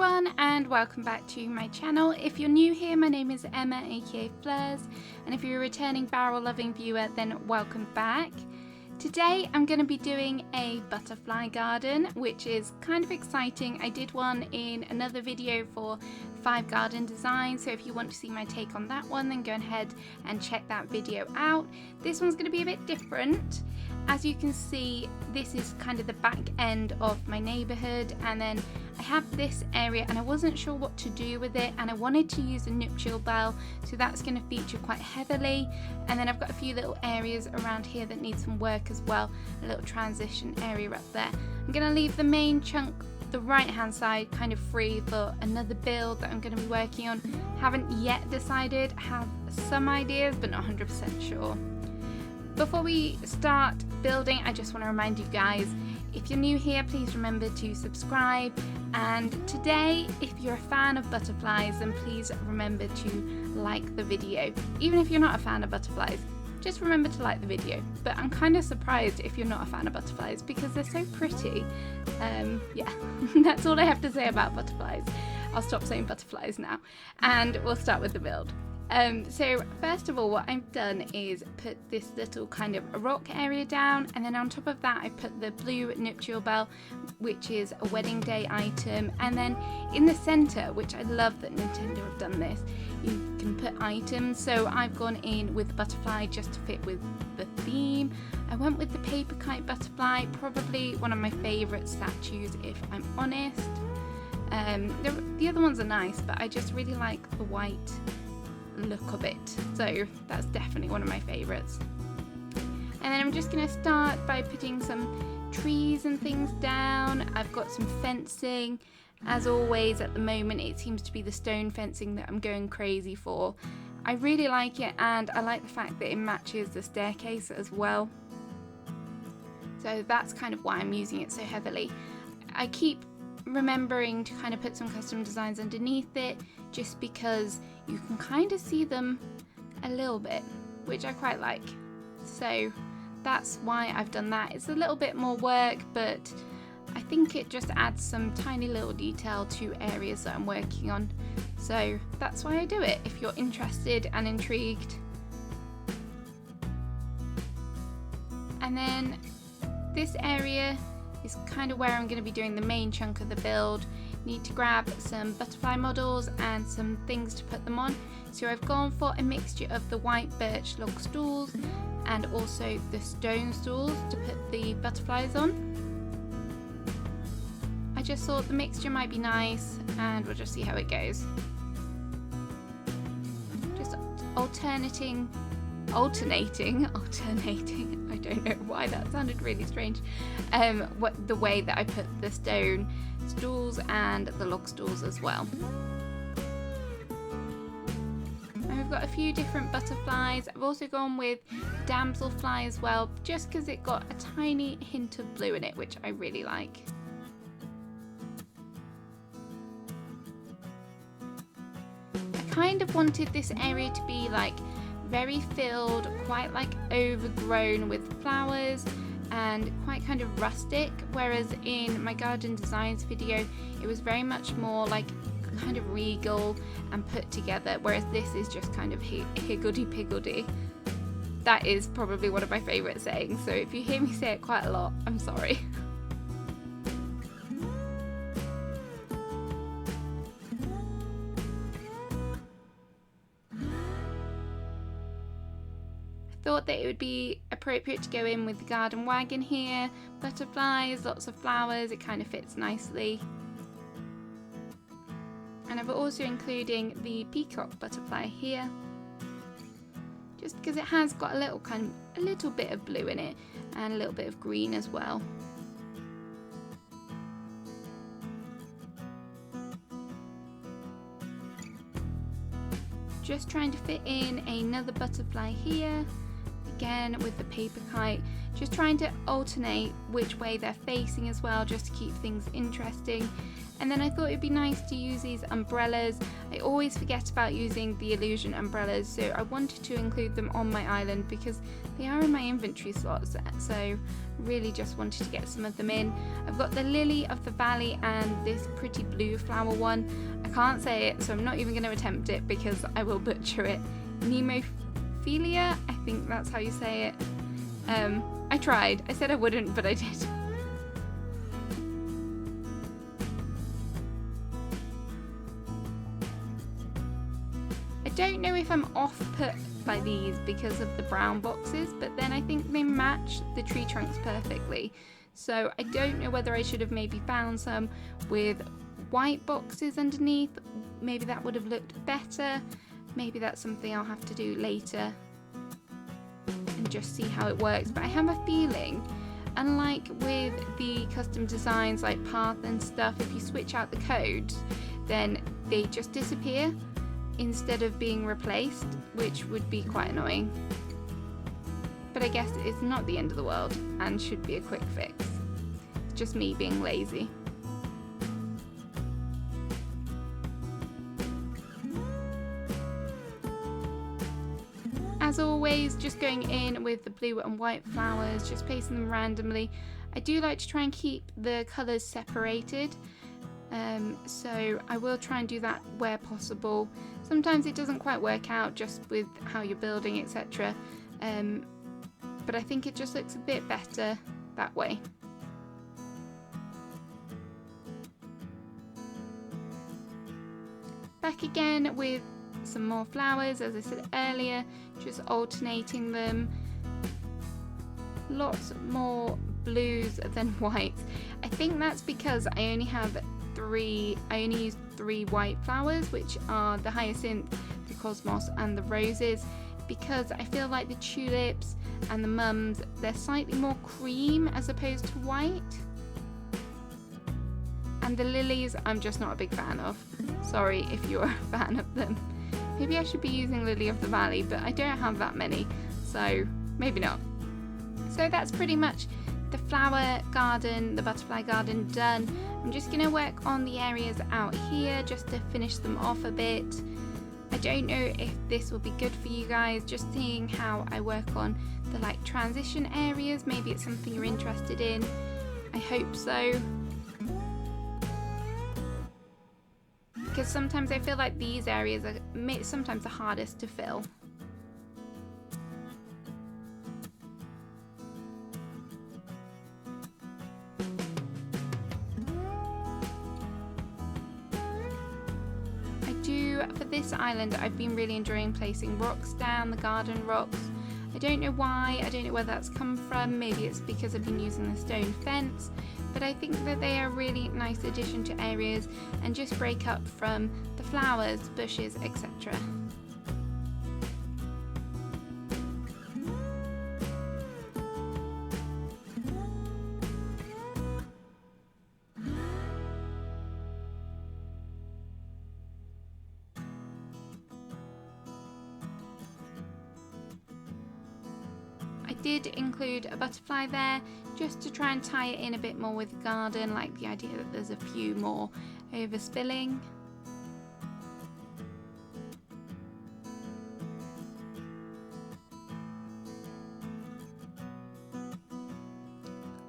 everyone and welcome back to my channel. If you're new here, my name is Emma aka Fleurs, and if you're a returning barrel loving viewer then welcome back. Today I'm going to be doing a butterfly garden, which is kind of exciting. I did one in another video for 5 garden designs, so if you want to see my take on that one then go ahead and check that video out. This one's going to be a bit different. As you can see, this is kind of the back end of my neighbourhood, and then I have this area and I wasn't sure what to do with it, and I wanted to use a nuptial bell, so that's going to feature quite heavily. And then I've got a few little areas around here that need some work as well, a little transition area up there. I'm going to leave the main chunk, the right hand side, kind of free for another build that I'm going to be working on. Haven't yet decided, have some ideas but not 100% sure. Before we start building, I just want to remind you guys, if you're new here, please remember to subscribe. And today, if you're a fan of butterflies, then please remember to like the video. Even if you're not a fan of butterflies, just remember to like the video. But I'm kind of surprised if you're not a fan of butterflies because they're so pretty. Yeah, that's all I have to say about butterflies. I'll stop saying butterflies now and we'll start with the build. So first of all, what I've done is put this little kind of a rock area down, and then on top of that I put the blue nuptial bell, which is a wedding day item, and then in the center, which I love that Nintendo have done this, you can put items. So I've gone in with the butterfly just to fit with the theme. I went with the paper kite butterfly, probably one of my favourite statues if I'm honest. The other ones are nice, but I just really like the white look of it, so that's definitely one of my favorites. And then I'm just going to start by putting some trees and things down. I've got some fencing. As always, at the moment it seems to be the stone fencing that I'm going crazy for. I really like it, and I like the fact that it matches the staircase as well, so that's kind of why I'm using it so heavily. I keep remembering to kind of put some custom designs underneath it, just because you can kind of see them a little bit, which I quite like. So that's why I've done that. It's a little bit more work, but I think it just adds some tiny little detail to areas that I'm working on. So that's why I do it, if you're interested and intrigued. And then this area is kind of where I'm going to be doing the main chunk of the build. Need to grab some butterfly models and some things to put them on. So I've gone for a mixture of the white birch log stools and also the stone stools to put the butterflies on. I just thought the mixture might be nice, and we'll just see how it goes. Just alternating, I don't know why that sounded really strange, the way that I put the stone stools and the log stools as well. And we've got a few different butterflies. I've also gone with damselfly as well, just because it got a tiny hint of blue in it, which I really like. I kind of wanted this area to be like very filled, quite like overgrown with flowers and quite kind of rustic, whereas in my garden designs video it was very much more like kind of regal and put together, whereas this is just kind of higgledy-piggledy. That is probably one of my favourite sayings, so if you hear me say it quite a lot, I'm sorry. Thought that it would be appropriate to go in with the garden wagon here, butterflies, lots of flowers, it kind of fits nicely. And I'm also including the peacock butterfly here, just because it has got a little bit of blue in it and a little bit of green as well. Just trying to fit in another butterfly here, again with the paper kite, just trying to alternate which way they're facing as well, just to keep things interesting. And then I thought it'd be nice to use these umbrellas. I always forget about using the illusion umbrellas, so I wanted to include them on my island because they are in my inventory slots, so really just wanted to get some of them in. I've got the lily of the valley and this pretty blue flower one. I can't say it, so I'm not even going to attempt it because I will butcher it. Nemophilia, I think that's how you say it. I tried. I said I wouldn't, but I did. I don't know if I'm off put by these because of the brown boxes, but then I think they match the tree trunks perfectly. So I don't know whether I should have maybe found some with white boxes underneath. Maybe that would have looked better. Maybe that's something I'll have to do later and just see how it works. But I have a feeling, unlike with the custom designs like path and stuff, if you switch out the codes, then they just disappear instead of being replaced, which would be quite annoying. But I guess it's not the end of the world and should be a quick fix. It's just me being lazy. As always, just going in with the blue and white flowers, just placing them randomly. I do like to try and keep the colours separated, so I will try and do that where possible. Sometimes it doesn't quite work out just with how you're building, etc. But I think it just looks a bit better that way. Back again with some more flowers, as I said earlier, just alternating them. Lots more blues than whites. I think that's because I only used 3 white flowers, which are the hyacinth, the cosmos and the roses, because I feel like the tulips and the mums, they're slightly more cream as opposed to white. And the lilies I'm just not a big fan of. Sorry if you're a fan of them. Maybe I should be using Lily of the Valley, but I don't have that many, so maybe not. So that's pretty much the flower garden, the butterfly garden done. I'm just going to work on the areas out here just to finish them off a bit. I don't know if this will be good for you guys, just seeing how I work on the like transition areas. Maybe it's something you're interested in. I hope so. Because sometimes I feel like these areas are sometimes the hardest to fill. For this island, I've been really enjoying placing rocks down, the garden rocks. I don't know why, I don't know where that's come from. Maybe it's because I've been using the stone fence, but I think that they are a really nice addition to areas and just break up from the flowers, bushes, etc. Did include a butterfly there just to try and tie it in a bit more with the garden, like the idea that there's a few more overspilling.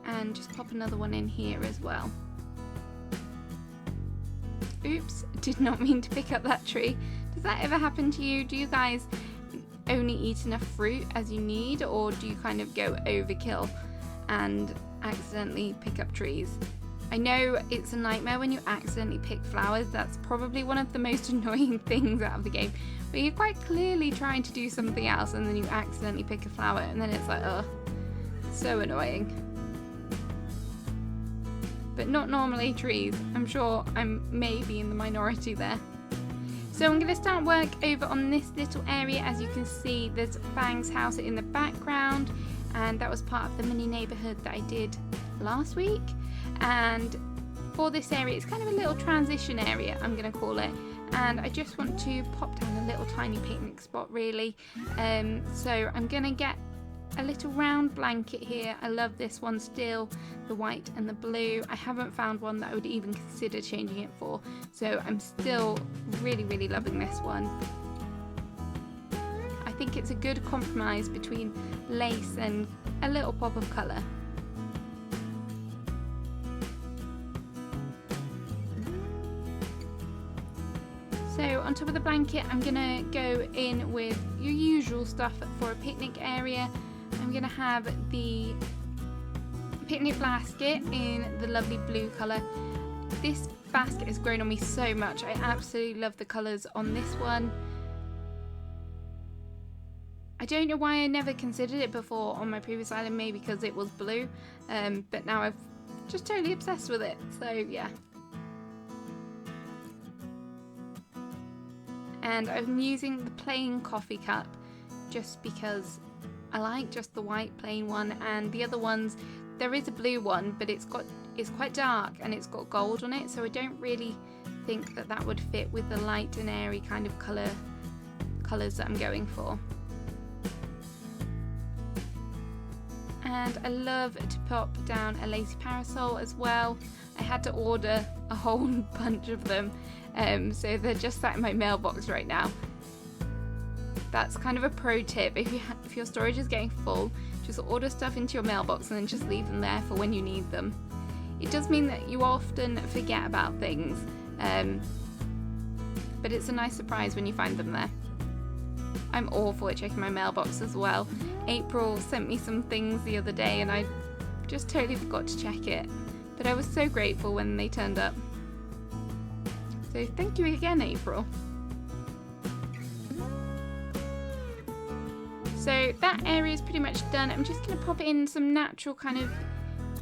And just pop another one in here as well. Oops, did not mean to pick up that tree. Does that ever happen to you? Do you guys only eat enough fruit as you need, or do you kind of go overkill and accidentally pick up trees? I know it's a nightmare when you accidentally pick flowers. That's probably one of the most annoying things out of the game, where you're quite clearly trying to do something else and then you accidentally pick a flower and then it's like, oh, so annoying. But not normally trees. I'm sure I'm maybe in the minority there. So I'm going to start work over on this little area. As you can see, there's Fang's house in the background, and that was part of the mini neighbourhood that I did last week. And for this area, it's kind of a little transition area, I'm going to call it. And I just want to pop down a little tiny picnic spot, really. So I'm going to get a little round blanket here. I love this one still, the white and the blue. I haven't found one that I would even consider changing it for, so I'm still really, really loving this one. I think it's a good compromise between lace and a little pop of colour. So on top of the blanket, I'm gonna go in with your usual stuff for a picnic area. I'm gonna have the picnic basket in the lovely blue colour. This basket has grown on me so much. I absolutely love the colours on this one. I don't know why I never considered it before on my previous island, maybe because it was blue, but now I've just totally obsessed with it, so yeah. And I'm using the plain coffee cup just because I like just the white plain one, and the other ones, there is a blue one, but it's quite dark and it's got gold on it, so I don't really think that that would fit with the light and airy kind of colours that I'm going for. And I love to pop down a lacy parasol as well. I had to order a whole bunch of them, so they're just sat in my mailbox right now. That's kind of a pro tip. If your storage is getting full, just order stuff into your mailbox and then just leave them there for when you need them. It does mean that you often forget about things, but it's a nice surprise when you find them there. I'm awful at checking my mailbox as well. April sent me some things the other day and I just totally forgot to check it, but I was so grateful when they turned up. So thank you again, April. So that area is pretty much done. I'm just going to pop in some natural kind of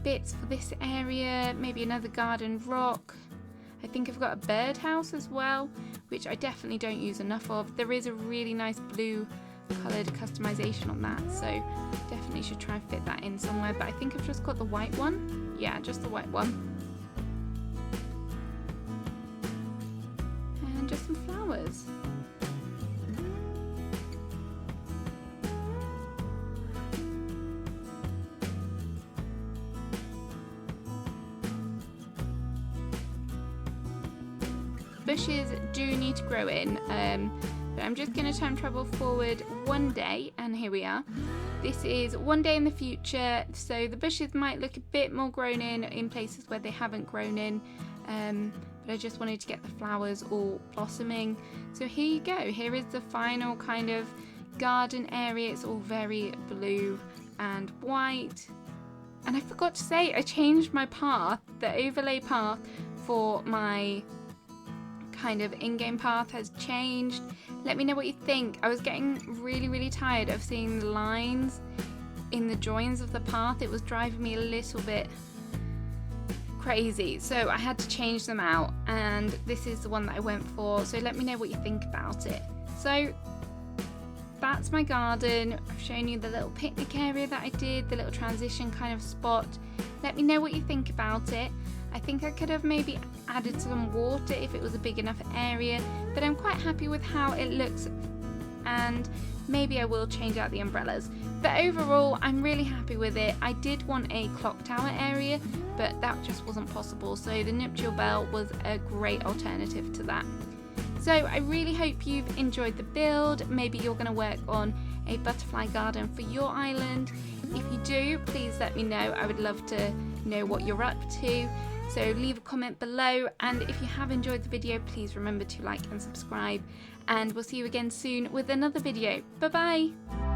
bits for this area, maybe another garden rock. I think I've got a birdhouse as well, which I definitely don't use enough of. There is a really nice blue coloured customization on that, so definitely should try and fit that in somewhere, but I think I've just got the white one. Yeah, just the white one. And just some flowers. Bushes do need to grow in, but I'm just going to time travel forward one day, and here we are. This is one day in the future, so the bushes might look a bit more grown in places where they haven't grown in, but I just wanted to get the flowers all blossoming. So here you go, here is the final kind of garden area. It's all very blue and white. And I forgot to say, I changed my path, the overlay path for my kind of in-game path has changed. Let me know what you think. I was getting really tired of seeing the lines in the joins of the path. It was driving me a little bit crazy, so I had to change them out, and this is the one that I went for. So let me know what you think about it. So that's my garden. I've shown you the little picnic area that I did, the little transition kind of spot. Let me know what you think about it. I think I could have maybe added some water if it was a big enough area, but I'm quite happy with how it looks, and maybe I will change out the umbrellas. But overall, I'm really happy with it. I did want a clock tower area, but that just wasn't possible, so the nuptial bell was a great alternative to that. So I really hope you've enjoyed the build. Maybe you're going to work on a butterfly garden for your island. If you do, please let me know. I would love to know what you're up to. So leave a comment below, and if you have enjoyed the video, please remember to like and subscribe, and we'll see you again soon with another video. Bye bye!